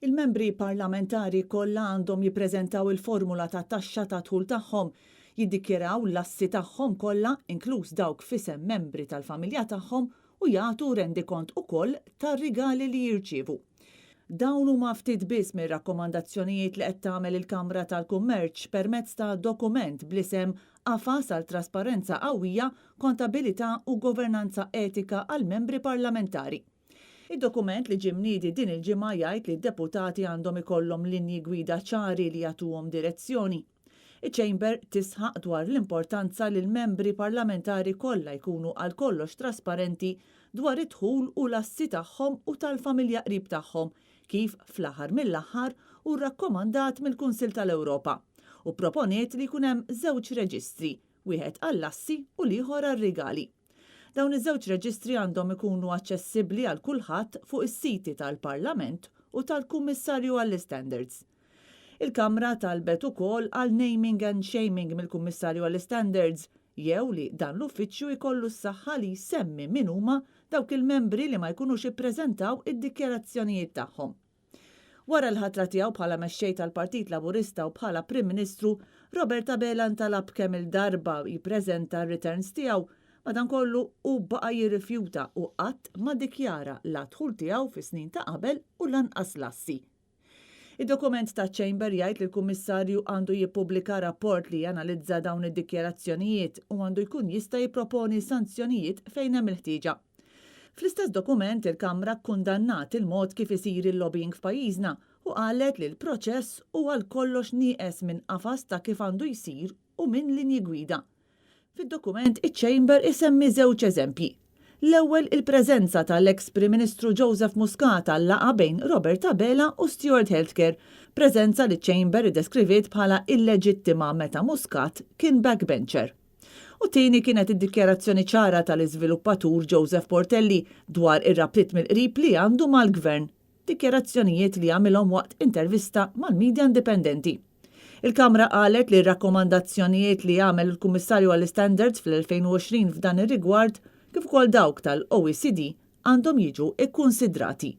Il-membri parlamentari kollha għandhom jippreżentaw il-formula ta' taxxa ta' dħul tagħhom, jiddikjaraw l-assi tagħhom kollha, inkluż dawk f'isem membri tal-familja tagħhom u jagħtu rendikont ukoll tar-rigali li jirċievu. Dawn huma ftit biss mir-rakkomandazzjonijiet li qed tagħmel il-Kamra tal-Kummerċ permezz ta' dokument bl-isem Qafas għal trasparenza qawwija, kontabilità u governanza etika għal membri parlamentari. Id-dokument li ġimniedi din il-ġimgħa jgħid li d-deputati għandhom ikollhom linji gwida ċari li jagħtuhom direzzjoni. Iċ-Chamber tisħaq dwar l-importanza li l-membri parlamentari kollha jkunu għal kollox trasparenti dwar id-dħul u l-assi tagħhom u tal-familja qrib tagħhom, kif fl-aħħar mill-aħħar u rrakkomandat mill-Kunsill tal-Ewropa, u proponiet li jkun hemm żewġ reġistri, wieħed għall-assi u l-ieħor għar-rigali. Dawn iż-żewġ reġistri għandhom ikunu aċċessibbli għal kulħadd fuq is-siti tal-Parlament u tal-Kummissarju għall-Standards. Il-Kamra talbet ukoll għal naming and shaming mill-Kummissarju għall-Standards jew li dan l-uffiċċju jkollu s-saħħa li jsemmi min huma dawk il-membri li ma jkunux ippreżentaw id-dikjarazzjonijiet tagħhom. Wara l-ħatra tiegħu bħala mexxej tal-Partit Laburista u bħala Prim Ministru, Robert Abela ntalab kemm il-darba jippreżenta r-returns tiegħu, madankollu u baqa' jirrifjuta u qatt ma ddikjara l-dħul tiegħu fis-snin ta' qabel u lanqas lassi. Id-dokument ta' Chamber jgħid li l-Kummissarju għandu jippubblika rapport li janalizza dawn id-dikjarazzjonijiet u għandu jkun jista' jipproponi sanzjonijiet fejn hemm il-ħtieġa. Fl-istess dokument il-Kamra kkundannat il-mod kif isir il-lobbying f'pajjiżna u qalet li l-proċess huwa kollox nieqes minn qafas ta' kif għandu jsir u minn linji gwida. Fid-dokument iċ-Chamber isemmi żewġ eżempji. L-ewwel il-preżenza tal-eks Prim Ministru Joseph Muscat għal-laqgħa bejn Robert Abela u Stewart Healthcare, preżenza li ċ-Chamber iddeskriviet bħala illeġittima meta Muscat kien backbencher. U tieni kienet id-dikjarazzjoni ċara tal-iżviluppatur Joseph Portelli dwar ir-rabtiet mill-qrib li għandu mal-Gvern, dikjarazzjonijiet li għamilhom waqt intervista mal-Media Indipendenti. Il-Kamra qalet li r-rakkomandazzjonijiet li għamel il-Kummissarju għall-Standards fl-2020 f'dan ir-rigward kif ukoll dawk tal-OECD għandhom jiġu ikkunsidrati.